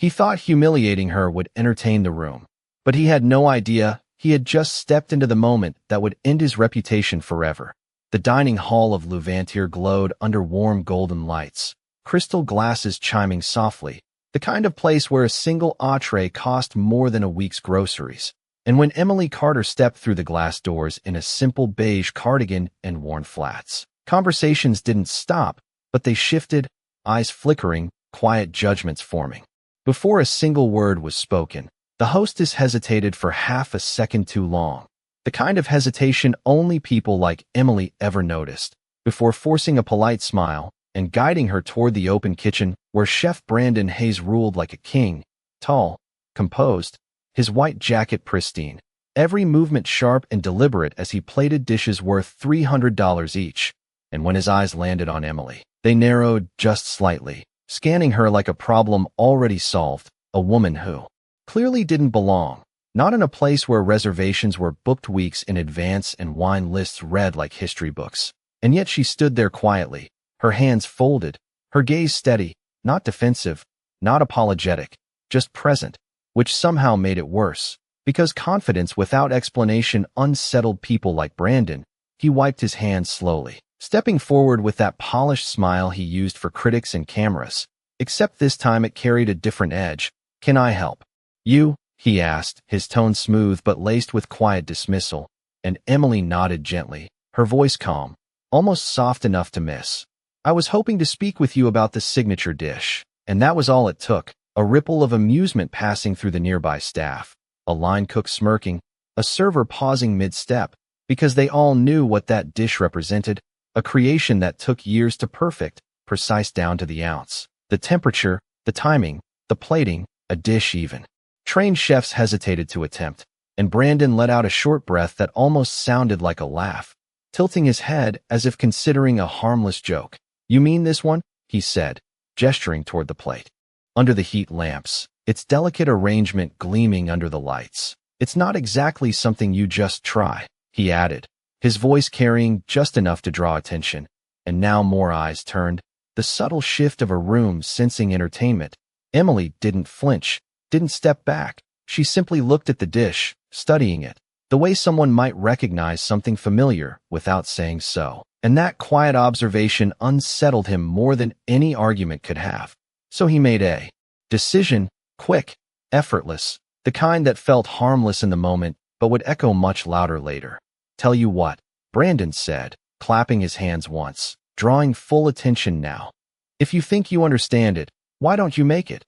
He thought humiliating her would entertain the room, but he had no idea he had just stepped into the moment that would end his reputation forever. The dining hall of Louvantier glowed under warm golden lights, crystal glasses chiming softly, the kind of place where a single entree cost more than a week's groceries. And when Emily Carter stepped through the glass doors in a simple beige cardigan and worn flats, conversations didn't stop, but they shifted, eyes flickering, quiet judgments forming. Before a single word was spoken, the hostess hesitated for half a second too long, the kind of hesitation only people like Emily ever noticed, before forcing a polite smile and guiding her toward the open kitchen where Chef Brandon Hayes ruled like a king, tall, composed, his white jacket pristine, every movement sharp and deliberate as he plated dishes worth $300 each. And when his eyes landed on Emily, they narrowed just slightly, scanning her like a problem already solved, a woman who clearly didn't belong, not in a place where reservations were booked weeks in advance and wine lists read like history books. And yet she stood there quietly, her hands folded, her gaze steady, not defensive, not apologetic, just present, which somehow made it worse, because confidence without explanation unsettled people like Brandon. He wiped his hands slowly, stepping forward with that polished smile he used for critics and cameras, except this time it carried a different edge. "Can I help you?" he asked, his tone smooth but laced with quiet dismissal, and Emily nodded gently, her voice calm, almost soft enough to miss. "I was hoping to speak with you about the signature dish." And that was all it took, a ripple of amusement passing through the nearby staff, a line cook smirking, a server pausing mid-step, because they all knew what that dish represented, a creation that took years to perfect, precise down to the ounce. The temperature, the timing, the plating, a dish even trained chefs hesitated to attempt, and Brandon let out a short breath that almost sounded like a laugh, tilting his head as if considering a harmless joke. "You mean this one?" he said, gesturing toward the plate. Under the heat lamps, its delicate arrangement gleaming under the lights. "It's not exactly something you just try," he added, his voice carrying just enough to draw attention. And now more eyes turned, the subtle shift of a room sensing entertainment. Emily didn't flinch, didn't step back. She simply looked at the dish, studying it, the way someone might recognize something familiar without saying so. And that quiet observation unsettled him more than any argument could have. So he made a decision, quick, effortless, the kind that felt harmless in the moment but would echo much louder later. "Tell you what," Brandon said, clapping his hands once, drawing full attention now. "If you think you understand it, why don't you make it?"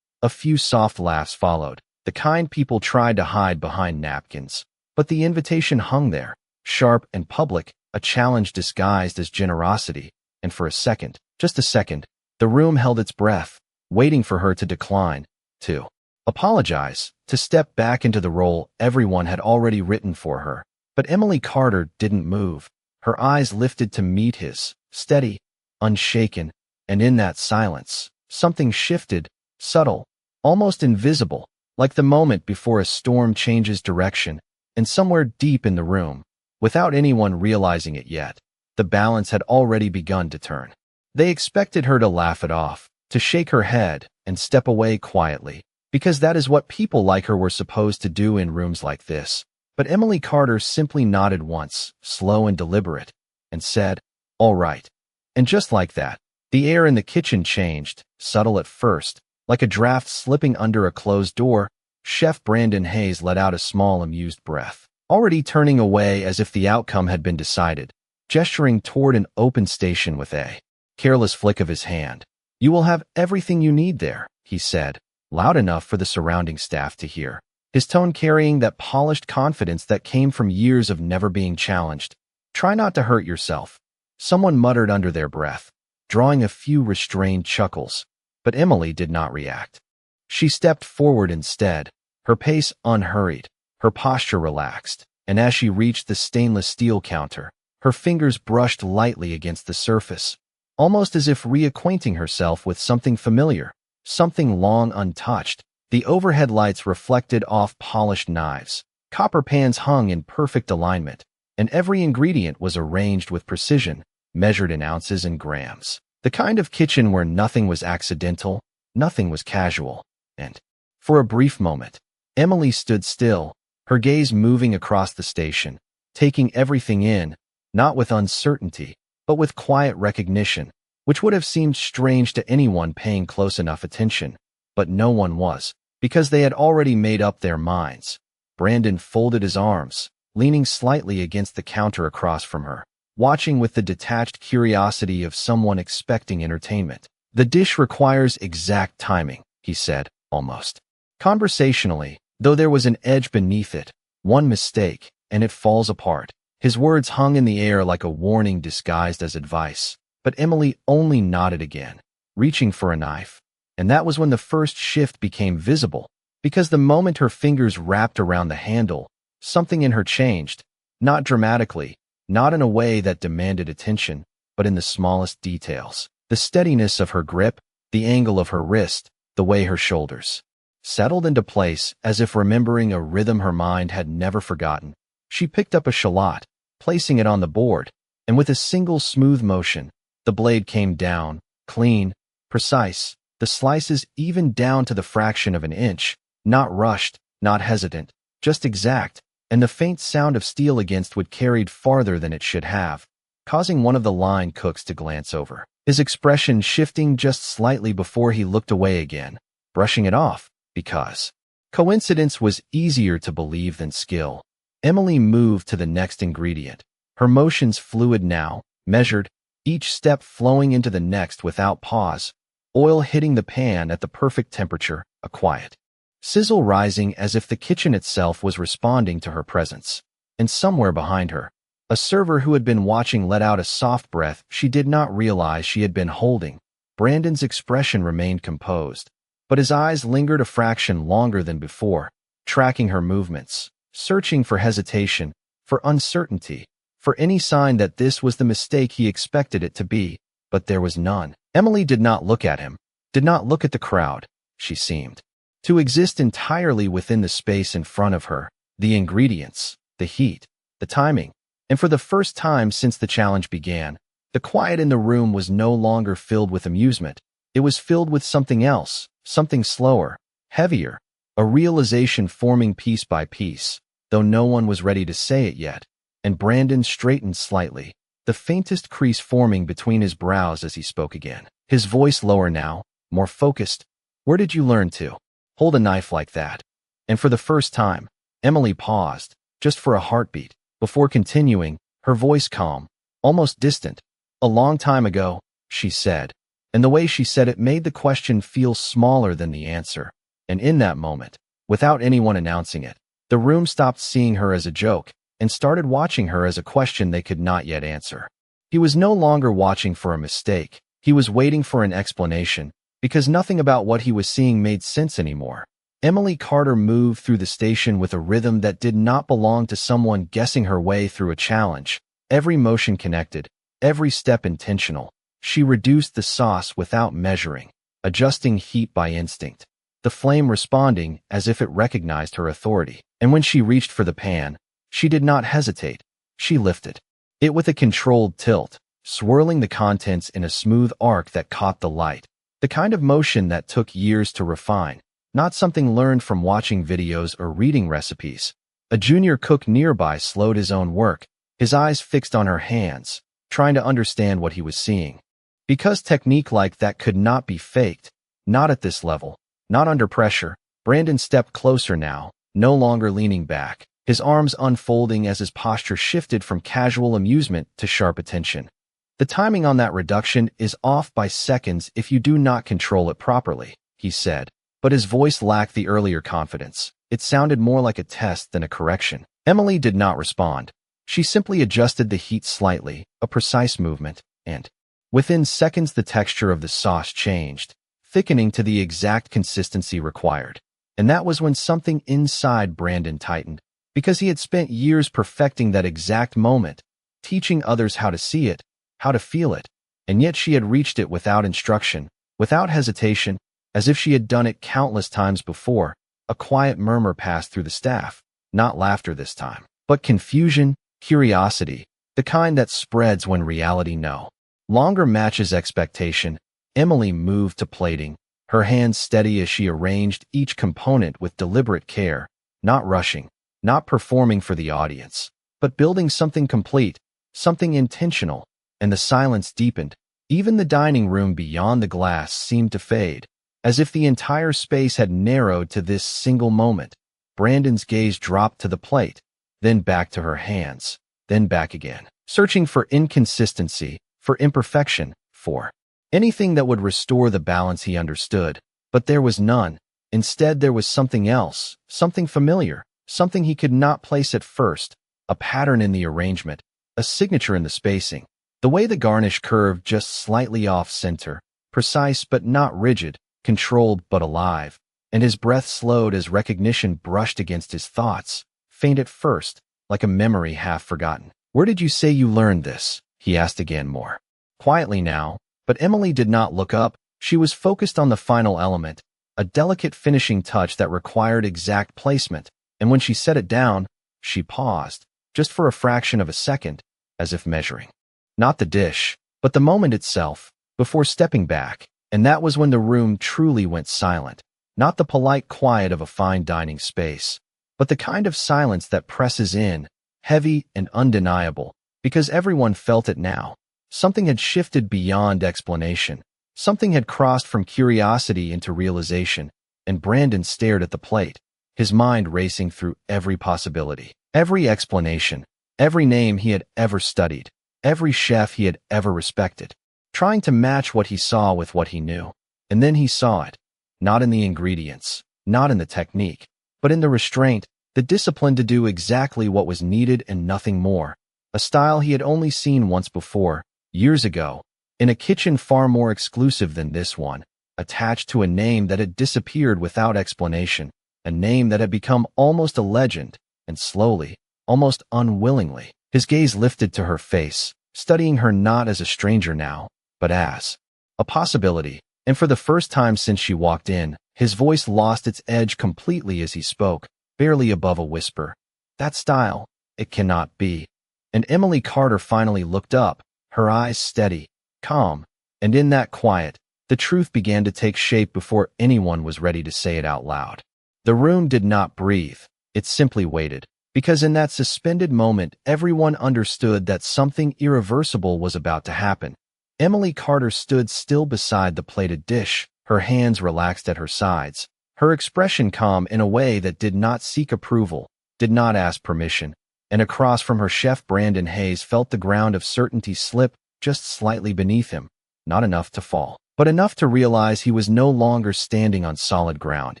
A few soft laughs followed, the kind people tried to hide behind napkins, but the invitation hung there, sharp and public, a challenge disguised as generosity, and for a second, just a second, the room held its breath, waiting for her to decline, to apologize, to step back into the role everyone had already written for her. But Emily Carter didn't move, her eyes lifted to meet his, steady, unshaken, and in that silence, something shifted, subtle, almost invisible, like the moment before a storm changes direction, and somewhere deep in the room, without anyone realizing it yet, the balance had already begun to turn. They expected her to laugh it off, to shake her head and step away quietly, because that is what people like her were supposed to do in rooms like this. But Emily Carter simply nodded once, slow and deliberate, and said, "All right." And just like that, the air in the kitchen changed, subtle at first, like a draft slipping under a closed door. Chef Brandon Hayes let out a small amused breath, already turning away as if the outcome had been decided, gesturing toward an open station with a careless flick of his hand. "You will have everything you need there," he said, loud enough for the surrounding staff to hear, his tone carrying that polished confidence that came from years of never being challenged. "Try not to hurt yourself," someone muttered under their breath, drawing a few restrained chuckles, but Emily did not react. She stepped forward instead, her pace unhurried, her posture relaxed, and as she reached the stainless steel counter, her fingers brushed lightly against the surface, almost as if reacquainting herself with something familiar, something long untouched. The overhead lights reflected off polished knives, copper pans hung in perfect alignment, and every ingredient was arranged with precision, measured in ounces and grams. The kind of kitchen where nothing was accidental, nothing was casual. And for a brief moment, Emily stood still, her gaze moving across the station, taking everything in, not with uncertainty, but with quiet recognition, which would have seemed strange to anyone paying close enough attention. But no one was, because they had already made up their minds. Brandon folded his arms, leaning slightly against the counter across from her, watching with the detached curiosity of someone expecting entertainment. "The dish requires exact timing," he said, almost conversationally, though there was an edge beneath it. "One mistake, and it falls apart." His words hung in the air like a warning disguised as advice, but Emily only nodded again, reaching for a knife. And that was when the first shift became visible, because the moment her fingers wrapped around the handle, something in her changed, not dramatically, not in a way that demanded attention, but in the smallest details. The steadiness of her grip, the angle of her wrist, the way her shoulders settled into place as if remembering a rhythm her mind had never forgotten. She picked up a shallot, placing it on the board, and with a single smooth motion, the blade came down, clean, precise, the slices even down to the fraction of an inch, not rushed, not hesitant, just exact, and the faint sound of steel against wood carried farther than it should have, causing one of the line cooks to glance over, his expression shifting just slightly before he looked away again, brushing it off, because coincidence was easier to believe than skill. Emily moved to the next ingredient, her motions fluid now, measured, each step flowing into the next without pause, oil hitting the pan at the perfect temperature, a quiet sizzle rising as if the kitchen itself was responding to her presence. And somewhere behind her, a server who had been watching let out a soft breath she did not realize she had been holding. Brandon's expression remained composed, but his eyes lingered a fraction longer than before, tracking her movements, searching for hesitation, for uncertainty, for any sign that this was the mistake he expected it to be, but there was none. Emily did not look at him, did not look at the crowd. She seemed to exist entirely within the space in front of her, the ingredients, the heat, the timing. And for the first time since the challenge began, the quiet in the room was no longer filled with amusement. It was filled with something else, something slower, heavier, a realization forming piece by piece, though no one was ready to say it yet. And Brandon straightened slightly, the faintest crease forming between his brows as he spoke again. His voice lower now, more focused. "Where did you learn to hold a knife like that?" And for the first time, Emily paused, just for a heartbeat, before continuing, her voice calm, almost distant. "A long time ago," she said, and the way she said it made the question feel smaller than the answer. And in that moment, without anyone announcing it, the room stopped seeing her as a joke and started watching her as a question they could not yet answer. He was no longer watching for a mistake. He was waiting for an explanation, because nothing about what he was seeing made sense anymore. Emily Carter moved through the station with a rhythm that did not belong to someone guessing her way through a challenge. Every motion connected, every step intentional. She reduced the sauce without measuring, adjusting heat by instinct, the flame responding as if it recognized her authority. And when she reached for the pan, she did not hesitate. She lifted it with a controlled tilt, swirling the contents in a smooth arc that caught the light. The kind of motion that took years to refine, not something learned from watching videos or reading recipes. A junior cook nearby slowed his own work, his eyes fixed on her hands, trying to understand what he was seeing. Because technique like that could not be faked, not at this level, not under pressure. Brandon stepped closer now, no longer leaning back, his arms unfolding as his posture shifted from casual amusement to sharp attention. "The timing on that reduction is off by seconds if you do not control it properly," he said, but his voice lacked the earlier confidence. It sounded more like a test than a correction. Emily did not respond. She simply adjusted the heat slightly, a precise movement, and within seconds the texture of the sauce changed, thickening to the exact consistency required. And that was when something inside Brandon tightened, because he had spent years perfecting that exact moment, teaching others how to see it, how to feel it, and yet she had reached it without instruction, without hesitation, as if she had done it countless times before. A quiet murmur passed through the staff, not laughter this time, but confusion, curiosity, the kind that spreads when reality no longer matches expectation. Emily moved to plating, her hands steady as she arranged each component with deliberate care, not rushing, not performing for the audience, but building something complete, something intentional, and the silence deepened. Even the dining room beyond the glass seemed to fade, as if the entire space had narrowed to this single moment. Brandon's gaze dropped to the plate, then back to her hands, then back again, searching for inconsistency, for imperfection, for anything that would restore the balance he understood. But there was none. Instead, there was something else, something familiar, something he could not place at first, a pattern in the arrangement, a signature in the spacing. The way the garnish curved just slightly off-center, precise but not rigid, controlled but alive, and his breath slowed as recognition brushed against his thoughts, faint at first, like a memory half forgotten. "Where did you say you learned this?" he asked again, more quietly now, but Emily did not look up. She was focused on the final element, a delicate finishing touch that required exact placement, and when she set it down, she paused, just for a fraction of a second, as if measuring not the dish, but the moment itself, before stepping back. And that was when the room truly went silent, not the polite quiet of a fine dining space, but the kind of silence that presses in, heavy and undeniable, because everyone felt it now. Something had shifted beyond explanation. Something had crossed from curiosity into realization, and Brandon stared at the plate, his mind racing through every possibility, every explanation, every name he had ever studied, every chef he had ever respected, trying to match what he saw with what he knew. And then he saw it, not in the ingredients, not in the technique, but in the restraint, the discipline to do exactly what was needed and nothing more, a style he had only seen once before, years ago, in a kitchen far more exclusive than this one, attached to a name that had disappeared without explanation, a name that had become almost a legend, and slowly, almost unwillingly, his gaze lifted to her face, studying her not as a stranger now, but as a possibility. And for the first time since she walked in, his voice lost its edge completely as he spoke, barely above a whisper. "That style, it cannot be." And Emily Carter finally looked up, her eyes steady, calm, and in that quiet, the truth began to take shape before anyone was ready to say it out loud. The room did not breathe, it simply waited, because in that suspended moment everyone understood that something irreversible was about to happen. Emily Carter stood still beside the plated dish, her hands relaxed at her sides, her expression calm in a way that did not seek approval, did not ask permission, and across from her chef Brandon Hayes felt the ground of certainty slip just slightly beneath him, not enough to fall, but enough to realize he was no longer standing on solid ground.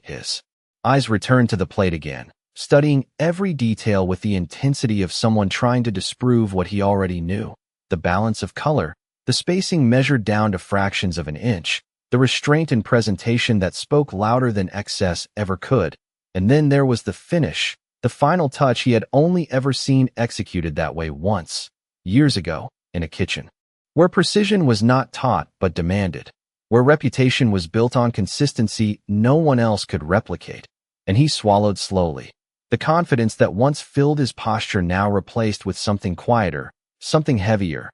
His eyes returned to the plate again, studying every detail with the intensity of someone trying to disprove what he already knew. The balance of color, the spacing measured down to fractions of an inch, the restraint in presentation that spoke louder than excess ever could. And then there was the finish, the final touch he had only ever seen executed that way once, years ago, in a kitchen, where precision was not taught but demanded, where reputation was built on consistency no one else could replicate. And he swallowed slowly. The confidence that once filled his posture now replaced with something quieter, something heavier.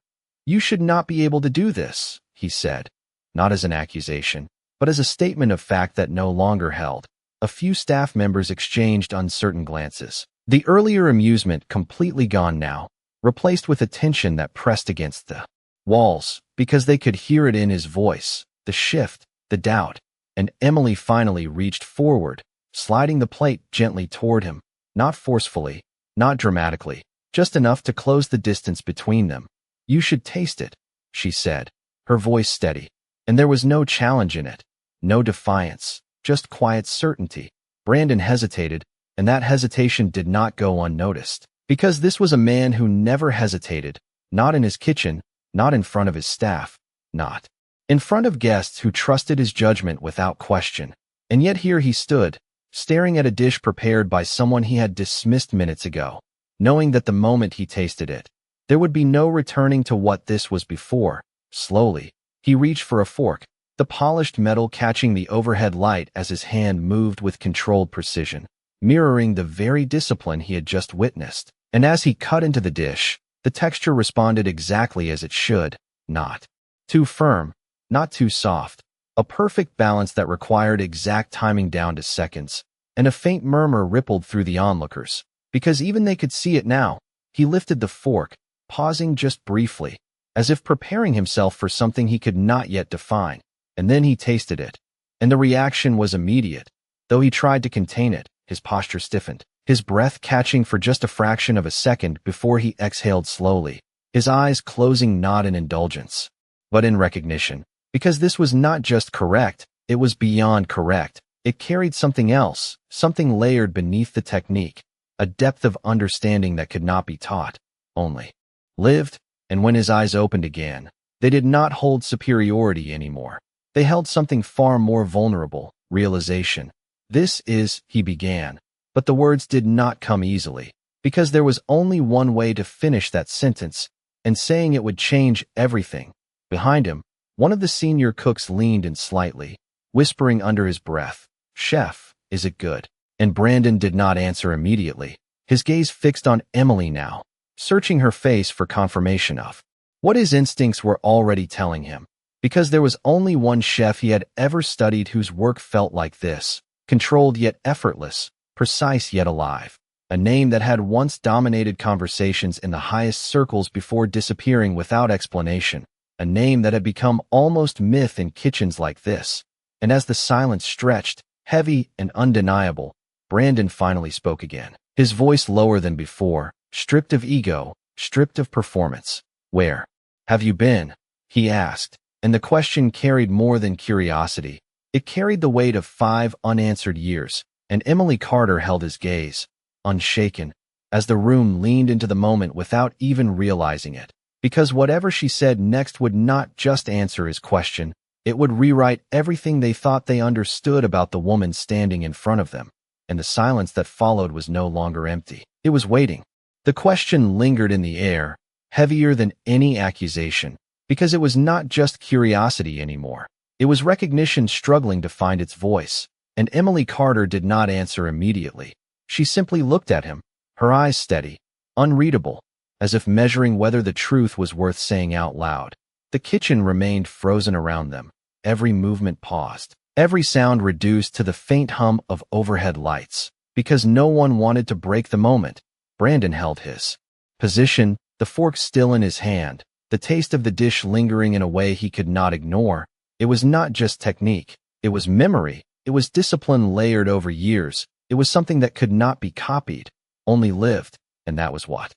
"You should not be able to do this," he said, not as an accusation, but as a statement of fact that no longer held. A few staff members exchanged uncertain glances. The earlier amusement completely gone now, replaced with a tension that pressed against the walls, because they could hear it in his voice, the shift, the doubt. And Emily finally reached forward, sliding the plate gently toward him, not forcefully, not dramatically, just enough to close the distance between them. "You should taste it," she said, her voice steady, and there was no challenge in it, no defiance, just quiet certainty. Brandon hesitated, and that hesitation did not go unnoticed, because this was a man who never hesitated, not in his kitchen, not in front of his staff, not in front of guests who trusted his judgment without question. And yet here he stood, staring at a dish prepared by someone he had dismissed minutes ago, knowing that the moment he tasted it, there would be no returning to what this was before. Slowly, he reached for a fork, the polished metal catching the overhead light as his hand moved with controlled precision, mirroring the very discipline he had just witnessed. And as he cut into the dish, the texture responded exactly as it should, not too firm, not too soft, A perfect balance that required exact timing down to seconds, and a faint murmur rippled through the onlookers, because even they could see it now. He lifted the fork, pausing just briefly, as if preparing himself for something he could not yet define, and then he tasted it. And the reaction was immediate. Though he tried to contain it, his posture stiffened, his breath catching for just a fraction of a second before he exhaled slowly, his eyes closing not in indulgence, but in recognition. Because this was not just correct, it was beyond correct. It carried something else, something layered beneath the technique, a depth of understanding that could not be taught, only lived. And when his eyes opened again, they did not hold superiority anymore. They held something far more vulnerable, realization. This is, he began. But the words did not come easily, because there was only one way to finish that sentence, and saying it would change everything. Behind him, one of the senior cooks leaned in slightly, whispering under his breath, "Chef, is it good?" And Brandon did not answer immediately, his gaze fixed on Emily now, searching her face for confirmation of what his instincts were already telling him. Because there was only one chef he had ever studied whose work felt like this, controlled yet effortless, precise yet alive. A name that had once dominated conversations in the highest circles before disappearing without explanation. A name that had become almost myth in kitchens like this. And as the silence stretched, heavy and undeniable, Brandon finally spoke again, his voice lower than before, stripped of ego, stripped of performance. "Where have you been?" he asked, and the question carried more than curiosity. It carried the weight of 5 unanswered years, and Emily Carter held his gaze, unshaken, as the room leaned into the moment without even realizing it. Because whatever she said next would not just answer his question, it would rewrite everything they thought they understood about the woman standing in front of them. And the silence that followed was no longer empty. It was waiting. The question lingered in the air, heavier than any accusation, because it was not just curiosity anymore. It was recognition struggling to find its voice. And Emily Carter did not answer immediately. She simply looked at him, her eyes steady, unreadable, as if measuring whether the truth was worth saying out loud. The kitchen remained frozen around them, every movement paused, every sound reduced to the faint hum of overhead lights. Because no one wanted to break the moment, Brandon held his position, the fork still in his hand, the taste of the dish lingering in a way he could not ignore. It was not just technique, it was memory, it was discipline layered over years, it was something that could not be copied, only lived, and that was what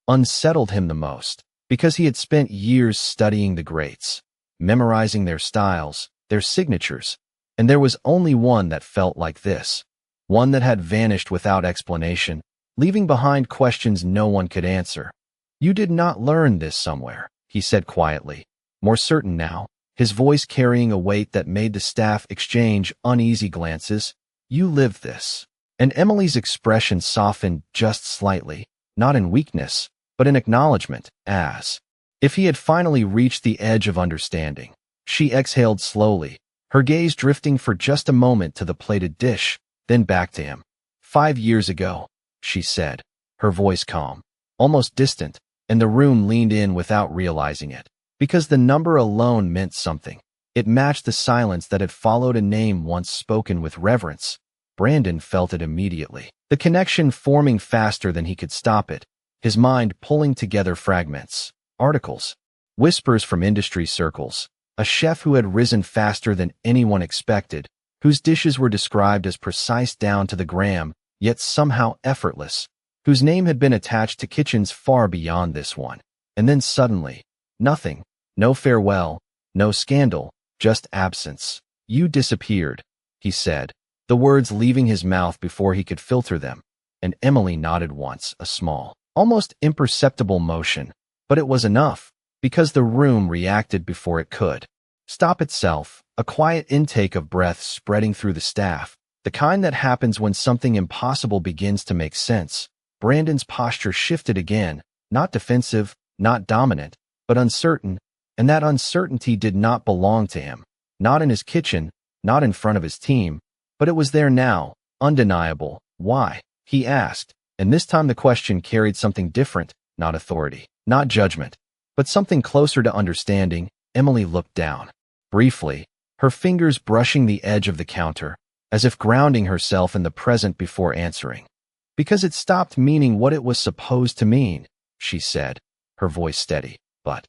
unsettled him the most, because he had spent years studying the greats, memorizing their styles, their signatures, and there was only one that felt like this, one that had vanished without explanation, leaving behind questions no one could answer. "You did not learn this somewhere," he said quietly, more certain now, his voice carrying a weight that made the staff exchange uneasy glances. "You lived this." And Emily's expression softened just slightly, not in weakness, but in acknowledgement, as if he had finally reached the edge of understanding. She exhaled slowly, her gaze drifting for just a moment to the plated dish, then back to him. 5 years ago, she said, her voice calm, almost distant, and the room leaned in without realizing it. Because the number alone meant something. It matched the silence that had followed a name once spoken with reverence. Brandon felt it immediately, the connection forming faster than he could stop it, his mind pulling together fragments, articles, whispers from industry circles, a chef who had risen faster than anyone expected, whose dishes were described as precise down to the gram, yet somehow effortless, whose name had been attached to kitchens far beyond this one. And then suddenly, nothing, no farewell, no scandal, just absence. "You disappeared," he said, the words leaving his mouth before he could filter them, and Emily nodded once, a small, almost imperceptible motion, but it was enough, because the room reacted before it could stop itself, a quiet intake of breath spreading through the staff, the kind that happens when something impossible begins to make sense. Brandon's posture shifted again, not defensive, not dominant, but uncertain, and that uncertainty did not belong to him, not in his kitchen, not in front of his team, but it was there now, undeniable. "Why?" he asked, and this time the question carried something different, not authority, not judgment, but something closer to understanding. Emily looked down, briefly, her fingers brushing the edge of the counter, as if grounding herself in the present before answering. Because it stopped meaning what it was supposed to mean, she said, her voice steady. But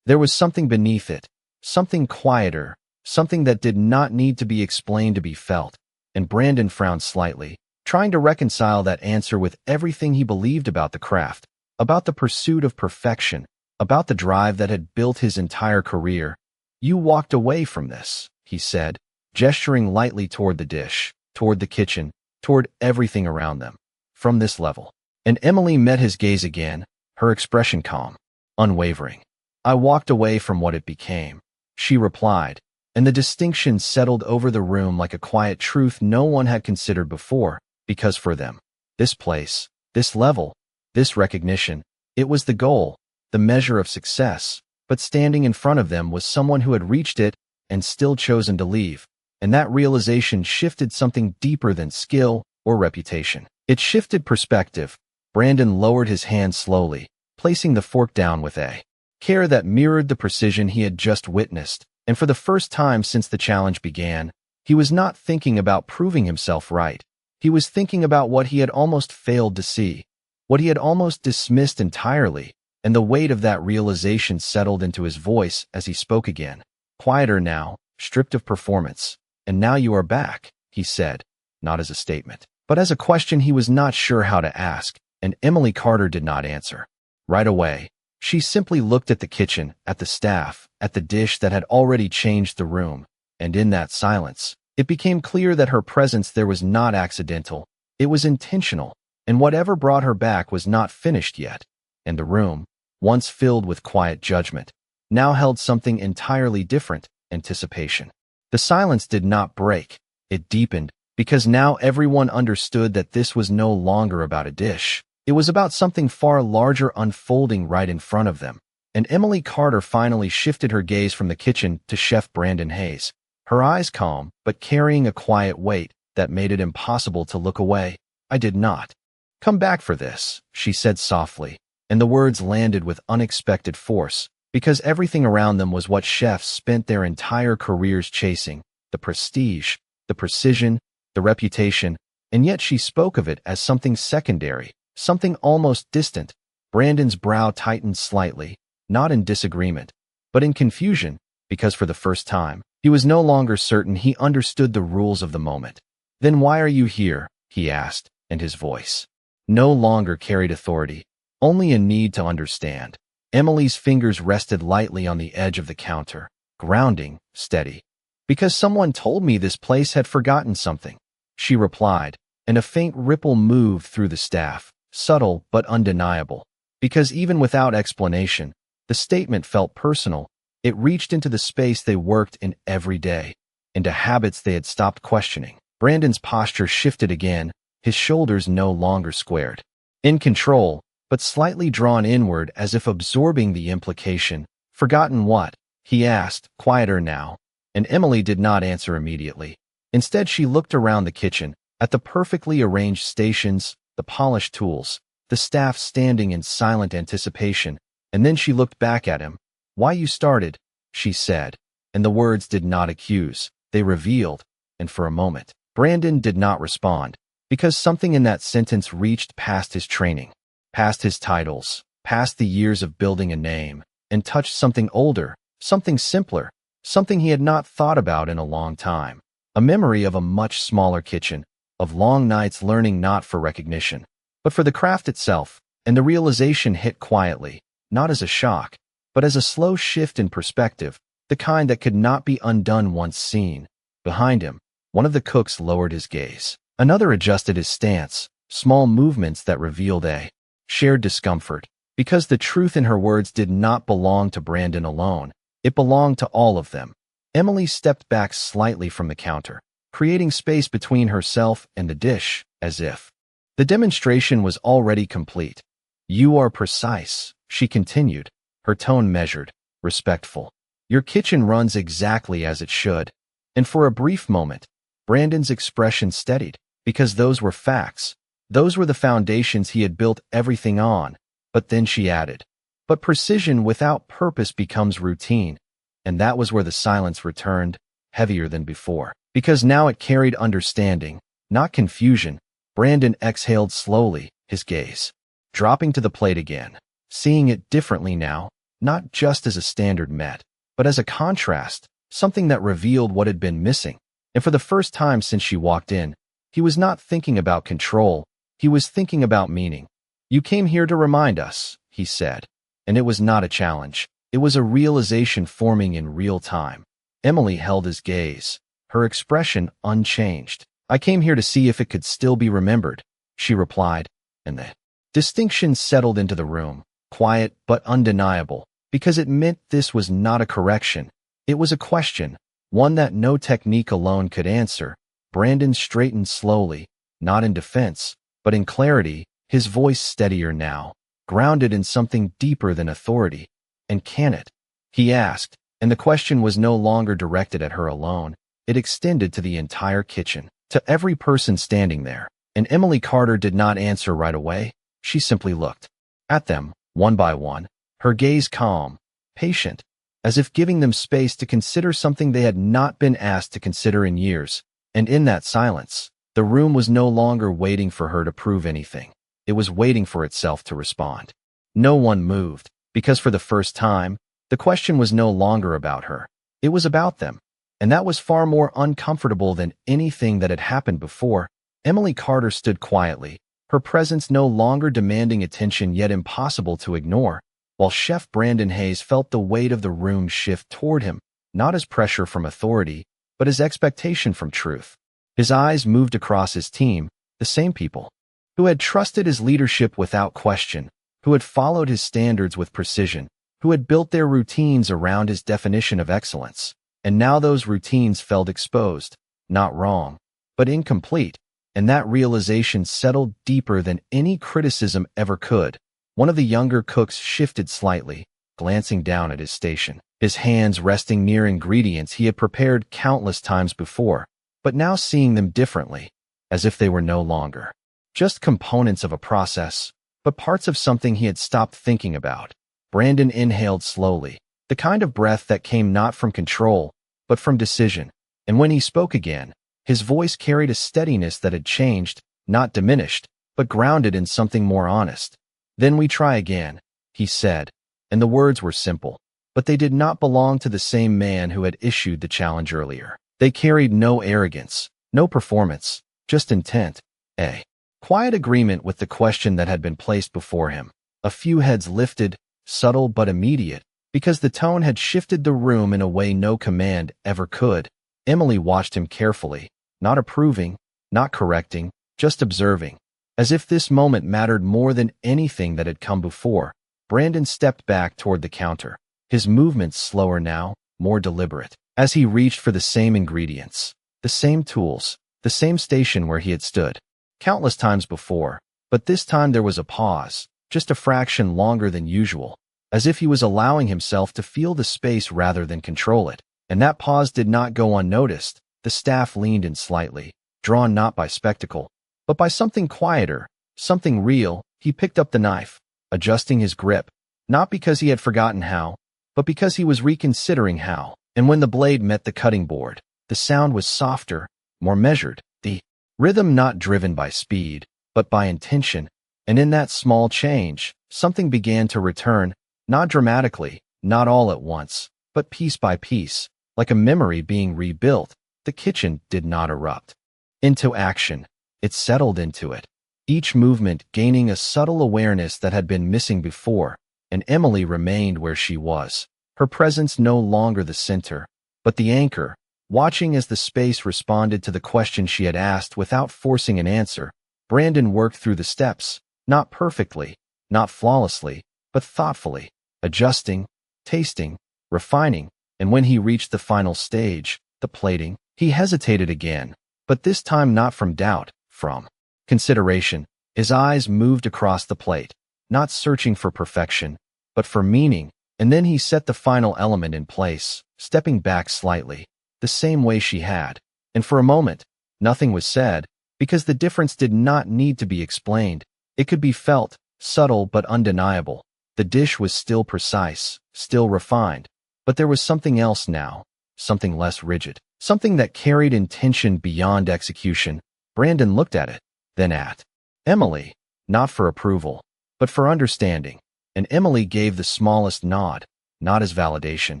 there was something beneath it, something quieter, something that did not need to be explained to be felt, and Brandon frowned slightly, trying to reconcile that answer with everything he believed about the craft, about the pursuit of perfection, about the drive that had built his entire career. You walked away from this, he said, gesturing lightly toward the dish, toward the kitchen, toward everything around them. From this level. And Emily met his gaze again, her expression calm, unwavering. I walked away from what it became, she replied, and the distinction settled over the room like a quiet truth no one had considered before, because for them, this place, this level, this recognition, it was the goal, the measure of success, but standing in front of them was someone who had reached it and still chosen to leave, and that realization shifted something deeper than skill or reputation. It shifted perspective. Brandon lowered his hand slowly, placing the fork down with a care that mirrored the precision he had just witnessed, and for the first time since the challenge began, he was not thinking about proving himself right. He was thinking about what he had almost failed to see, what he had almost dismissed entirely, and the weight of that realization settled into his voice as he spoke again. Quieter now, stripped of performance. And now you are back, he said, not as a statement, but as a question he was not sure how to ask, and Emily Carter did not answer. Right away, she simply looked at the kitchen, at the staff, at the dish that had already changed the room, and in that silence, it became clear that her presence there was not accidental, it was intentional, and whatever brought her back was not finished yet, and the room, once filled with quiet judgment, now held something entirely different, anticipation. The silence did not break, it deepened, because now everyone understood that this was no longer about a dish. It was about something far larger unfolding right in front of them. And Emily Carter finally shifted her gaze from the kitchen to Chef Brandon Hayes, her eyes calm, but carrying a quiet weight that made it impossible to look away. I did not come back for this, she said softly, and the words landed with unexpected force, because everything around them was what chefs spent their entire careers chasing, the prestige, the precision, the reputation, and yet she spoke of it as something secondary, something almost distant. Brandon's brow tightened slightly, not in disagreement, but in confusion, because for the first time, he was no longer certain he understood the rules of the moment. Then why are you here? He asked, and his voice no longer carried authority, only a need to understand. Emily's fingers rested lightly on the edge of the counter, grounding, steady. Because someone told me this place had forgotten something, she replied, and a faint ripple moved through the staff, subtle but undeniable. Because even without explanation, the statement felt personal. It reached into the space they worked in every day, into habits they had stopped questioning. Brandon's posture shifted again, his shoulders no longer squared. In control, but slightly drawn inward as if absorbing the implication. Forgotten what? He asked, quieter now, and Emily did not answer immediately. Instead, she looked around the kitchen, at the perfectly arranged stations, the polished tools, the staff standing in silent anticipation, and then she looked back at him. Why you started, she said, and the words did not accuse, they revealed, and for a moment, Brandon did not respond, because something in that sentence reached past his training, past his titles, past the years of building a name, and touched something older, something simpler, something he had not thought about in a long time. A memory of a much smaller kitchen, of long nights learning not for recognition, but for the craft itself, and the realization hit quietly, not as a shock, but as a slow shift in perspective, the kind that could not be undone once seen. Behind him, one of the cooks lowered his gaze. Another adjusted his stance, small movements that revealed a shared discomfort, because the truth in her words did not belong to Brandon alone. It belonged to all of them. Emily stepped back slightly from the counter, creating space between herself and the dish, as if the demonstration was already complete. You are precise, she continued, her tone measured, respectful. Your kitchen runs exactly as it should. And for a brief moment, Brandon's expression steadied, because those were facts. Those were the foundations he had built everything on. But then she added, but precision without purpose becomes routine. And that was where the silence returned, heavier than before. Because now it carried understanding, not confusion. Brandon exhaled slowly, his gaze dropping to the plate again, seeing it differently now, not just as a standard met, but as a contrast, something that revealed what had been missing. And for the first time since she walked in, he was not thinking about control, he was thinking about meaning. "You came here to remind us," he said. And it was not a challenge. It was a realization forming in real time. Emily held his gaze, her expression unchanged. "I came here to see if it could still be remembered," she replied, and the distinction settled into the room, quiet but undeniable, because it meant this was not a correction. It was a question, one that no technique alone could answer. Brandon straightened slowly, not in defense, but in clarity, his voice steadier now, grounded in something deeper than authority. "And can it?" he asked, and the question was no longer directed at her alone. It extended to the entire kitchen, to every person standing there. And Emily Carter did not answer right away. She simply looked at them, one by one, her gaze calm, patient, as if giving them space to consider something they had not been asked to consider in years. And in that silence, the room was no longer waiting for her to prove anything. It was waiting for itself to respond. No one moved, because for the first time, the question was no longer about her. It was about them. And that was far more uncomfortable than anything that had happened before. Emily Carter stood quietly, her presence no longer demanding attention yet impossible to ignore, while Chef Brandon Hayes felt the weight of the room shift toward him, not as pressure from authority, but as expectation from truth. His eyes moved across his team, the same people who had trusted his leadership without question, who had followed his standards with precision, who had built their routines around his definition of excellence. And now those routines felt exposed, not wrong, but incomplete, and that realization settled deeper than any criticism ever could. One of the younger cooks shifted slightly, glancing down at his station, his hands resting near ingredients he had prepared countless times before, but now seeing them differently, as if they were no longer just components of a process, but parts of something he had stopped thinking about. Brandon inhaled slowly, the kind of breath that came not from control, but from decision. And when he spoke again, his voice carried a steadiness that had changed, not diminished, but grounded in something more honest. "Then we try again," he said, and the words were simple, but they did not belong to the same man who had issued the challenge earlier. They carried no arrogance, no performance, just intent, a quiet agreement with the question that had been placed before him. A few heads lifted, subtle but immediate, because the tone had shifted the room in a way no command ever could. Emily watched him carefully, not approving, not correcting, just observing, as if this moment mattered more than anything that had come before. Brandon stepped back toward the counter, his movements slower now, more deliberate, as he reached for the same ingredients, the same tools, the same station where he had stood countless times before. But this time there was a pause, just a fraction longer than usual, as if he was allowing himself to feel the space rather than control it. And that pause did not go unnoticed. The staff leaned in slightly, drawn not by spectacle, but by something quieter, something real. He picked up the knife, adjusting his grip, not because he had forgotten how, but because he was reconsidering how. And when the blade met the cutting board, the sound was softer, more measured, the rhythm not driven by speed, but by intention. And in that small change, something began to return, not dramatically, not all at once, but piece by piece, like a memory being rebuilt. The kitchen did not erupt into action. It settled into it, each movement gaining a subtle awareness that had been missing before. And Emily remained where she was, her presence no longer the center, but the anchor, watching as the space responded to the question she had asked without forcing an answer. Brandon worked through the steps, not perfectly, not flawlessly, but thoughtfully, adjusting, tasting, refining, and when he reached the final stage, the plating, he hesitated again, but this time not from doubt, from consideration. His eyes moved across the plate, not searching for perfection, but for meaning, and then he set the final element in place, stepping back slightly, the same way she had. And for a moment, nothing was said, because the difference did not need to be explained. It could be felt, subtle but undeniable. The dish was still precise, still refined, but there was something else now, something less rigid, something that carried intention beyond execution. Brandon looked at it, then at Emily, not for approval, but for understanding, and Emily gave the smallest nod, not as validation,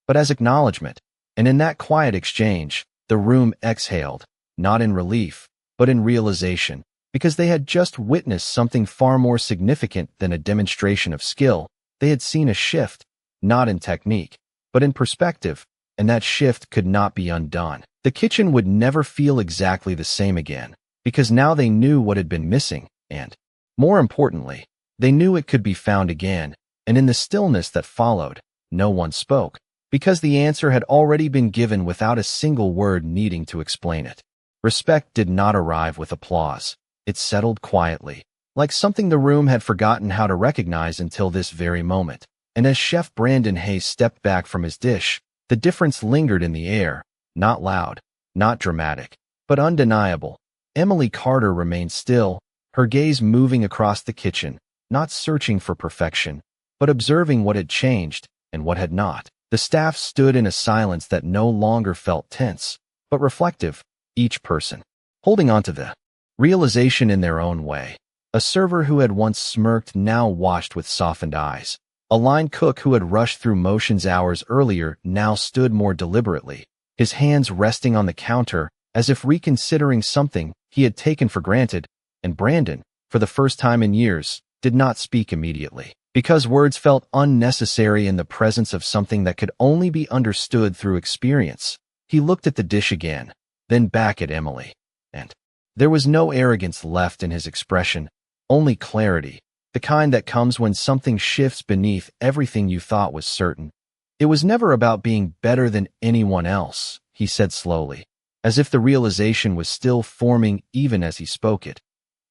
but as acknowledgement. And in that quiet exchange, the room exhaled, not in relief, but in realization, because they had just witnessed something far more significant than a demonstration of skill. They had seen a shift, not in technique, but in perspective, and that shift could not be undone. The kitchen would never feel exactly the same again, because now they knew what had been missing, and, more importantly, they knew it could be found again. And in the stillness that followed, no one spoke, because the answer had already been given without a single word needing to explain it. Respect did not arrive with applause. It settled quietly, like something the room had forgotten how to recognize until this very moment. And as Chef Brandon Hayes stepped back from his dish, the difference lingered in the air, not loud, not dramatic, but undeniable. Emily Carter remained still, her gaze moving across the kitchen, not searching for perfection, but observing what had changed and what had not. The staff stood in a silence that no longer felt tense, but reflective, each person holding on to the realization in their own way. A server who had once smirked now watched with softened eyes. A line cook who had rushed through motions hours earlier now stood more deliberately, his hands resting on the counter as if reconsidering something he had taken for granted. And Brandon, for the first time in years, did not speak immediately, because words felt unnecessary in the presence of something that could only be understood through experience. He looked at the dish again, then back at Emily, and there was no arrogance left in his expression, only clarity, the kind that comes when something shifts beneath everything you thought was certain. It was never about being better than anyone else, he said slowly, as if the realization was still forming even as he spoke it.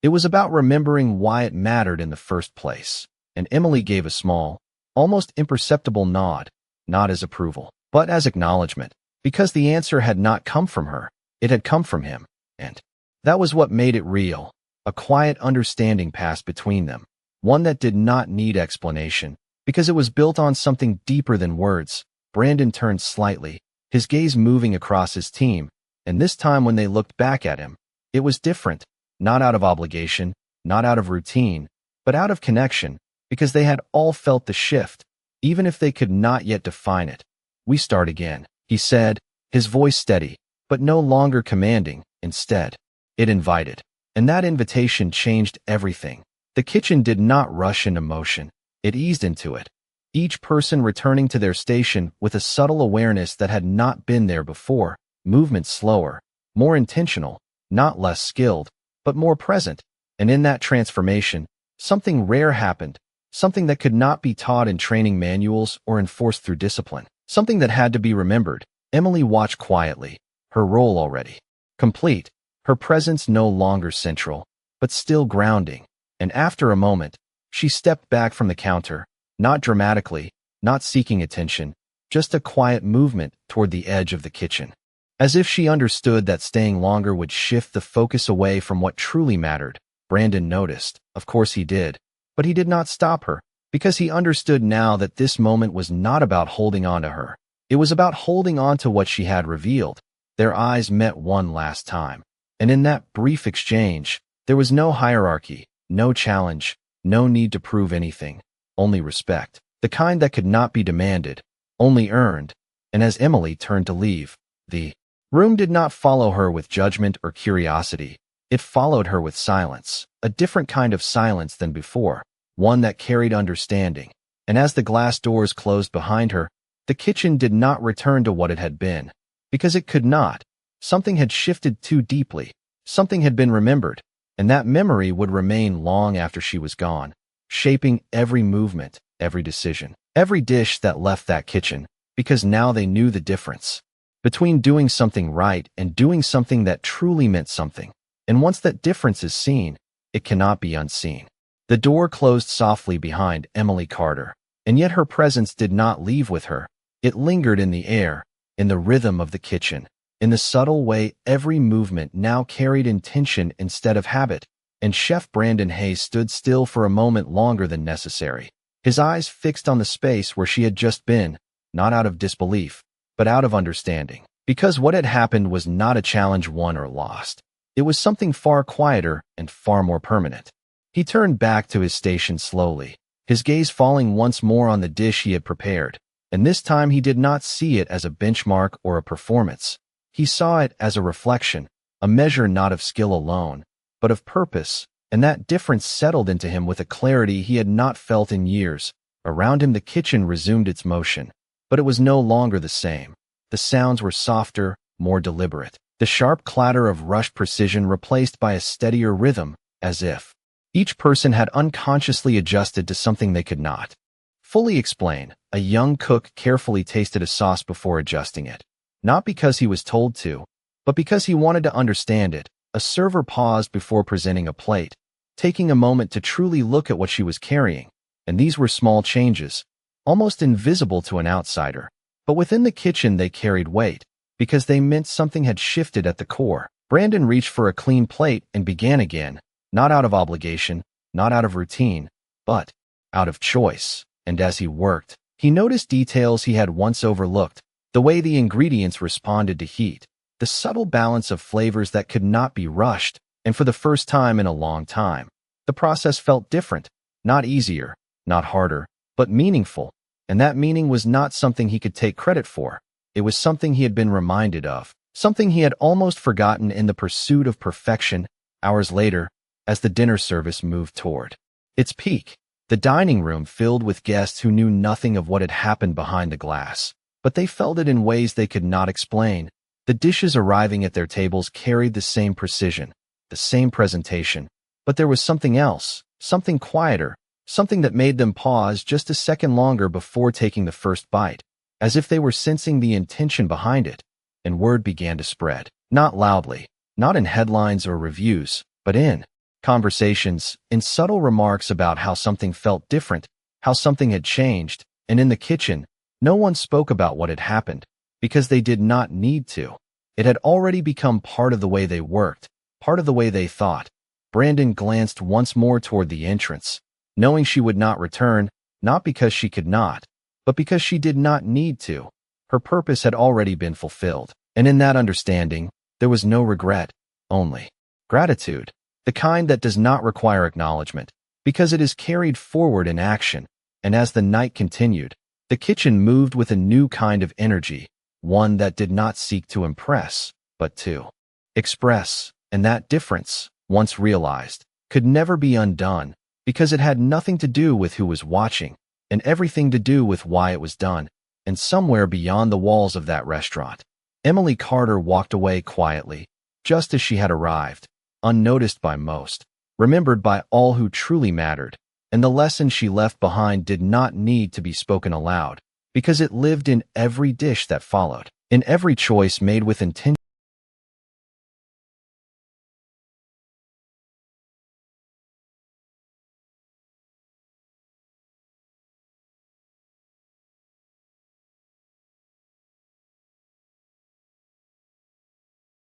It was about remembering why it mattered in the first place. And Emily gave a small, almost imperceptible nod, not as approval, but as acknowledgement, because the answer had not come from her, it had come from him, and that was what made it real. A quiet understanding passed between them, one that did not need explanation, because it was built on something deeper than words. Brandon turned slightly, his gaze moving across his team, and this time when they looked back at him, it was different, not out of obligation, not out of routine, but out of connection, because they had all felt the shift, even if they could not yet define it. "We start again," he said, his voice steady, but no longer commanding. Instead, it invited. And that invitation changed everything. The kitchen did not rush into motion. It eased into it, each person returning to their station with a subtle awareness that had not been there before, movement slower, more intentional, not less skilled, but more present. And in that transformation, something rare happened. Something that could not be taught in training manuals or enforced through discipline. Something that had to be remembered. Emily watched quietly, her role already complete, her presence no longer central, but still grounding. And after a moment, she stepped back from the counter, not dramatically, not seeking attention, just a quiet movement toward the edge of the kitchen. As if she understood that staying longer would shift the focus away from what truly mattered. Brandon noticed, of course he did. But he did not stop her, because he understood now that this moment was not about holding on to her. It was about holding on to what she had revealed. Their eyes met one last time. And in that brief exchange, there was no hierarchy, no challenge, no need to prove anything, only respect. The kind that could not be demanded, only earned. And as Emily turned to leave, the room did not follow her with judgment or curiosity. It followed her with silence, a different kind of silence than before, one that carried understanding. And as the glass doors closed behind her, the kitchen did not return to what it had been, because it could not. Something had shifted too deeply, something had been remembered, and that memory would remain long after she was gone, shaping every movement, every decision, every dish that left that kitchen, because now they knew the difference between doing something right and doing something that truly meant something. And once that difference is seen, it cannot be unseen. The door closed softly behind Emily Carter, and yet her presence did not leave with her. It lingered in the air, in the rhythm of the kitchen, in the subtle way every movement now carried intention instead of habit. And Chef Brandon Hayes stood still for a moment longer than necessary, his eyes fixed on the space where she had just been, not out of disbelief, but out of understanding. Because what had happened was not a challenge won or lost. It was something far quieter and far more permanent. He turned back to his station slowly, his gaze falling once more on the dish he had prepared, and this time he did not see it as a benchmark or a performance. He saw it as a reflection, a measure not of skill alone, but of purpose, and that difference settled into him with a clarity he had not felt in years. Around him the kitchen resumed its motion, but it was no longer the same. The sounds were softer, more deliberate. The sharp clatter of rushed precision replaced by a steadier rhythm, as if each person had unconsciously adjusted to something they could not fully explain. A young cook carefully tasted a sauce before adjusting it, not because he was told to, but because he wanted to understand it. A server paused before presenting a plate, taking a moment to truly look at what she was carrying, and these were small changes, almost invisible to an outsider. But within the kitchen they carried weight, because they meant something had shifted at the core. Brandon reached for a clean plate and began again, not out of obligation, not out of routine, but out of choice. And as he worked, he noticed details he had once overlooked, the way the ingredients responded to heat, the subtle balance of flavors that could not be rushed, and for the first time in a long time, the process felt different, not easier, not harder, but meaningful. And that meaning was not something he could take credit for. It was something he had been reminded of, something he had almost forgotten in the pursuit of perfection. Hours later, as the dinner service moved toward its peak, the dining room filled with guests who knew nothing of what had happened behind the glass, but they felt it in ways they could not explain. The dishes arriving at their tables carried the same precision, the same presentation, but there was something else, something quieter, something that made them pause just a second longer before taking the first bite, as if they were sensing the intention behind it. And word began to spread, not loudly, not in headlines or reviews, but in conversations, in subtle remarks about how something felt different, how something had changed. And in the kitchen, no one spoke about what had happened, because they did not need to. It had already become part of the way they worked, part of the way they thought. Brandon glanced once more toward the entrance, knowing she would not return, not because she could not, but because she did not need to. Her purpose had already been fulfilled, and in that understanding, there was no regret, only gratitude, the kind that does not require acknowledgement, because it is carried forward in action. And as the night continued, the kitchen moved with a new kind of energy, one that did not seek to impress, but to express, and that difference, once realized, could never be undone, because it had nothing to do with who was watching, and everything to do with why it was done. And somewhere beyond the walls of that restaurant, Emily Carter walked away quietly, just as she had arrived, unnoticed by most, remembered by all who truly mattered. And the lesson she left behind did not need to be spoken aloud, because it lived in every dish that followed, in every choice made with intention.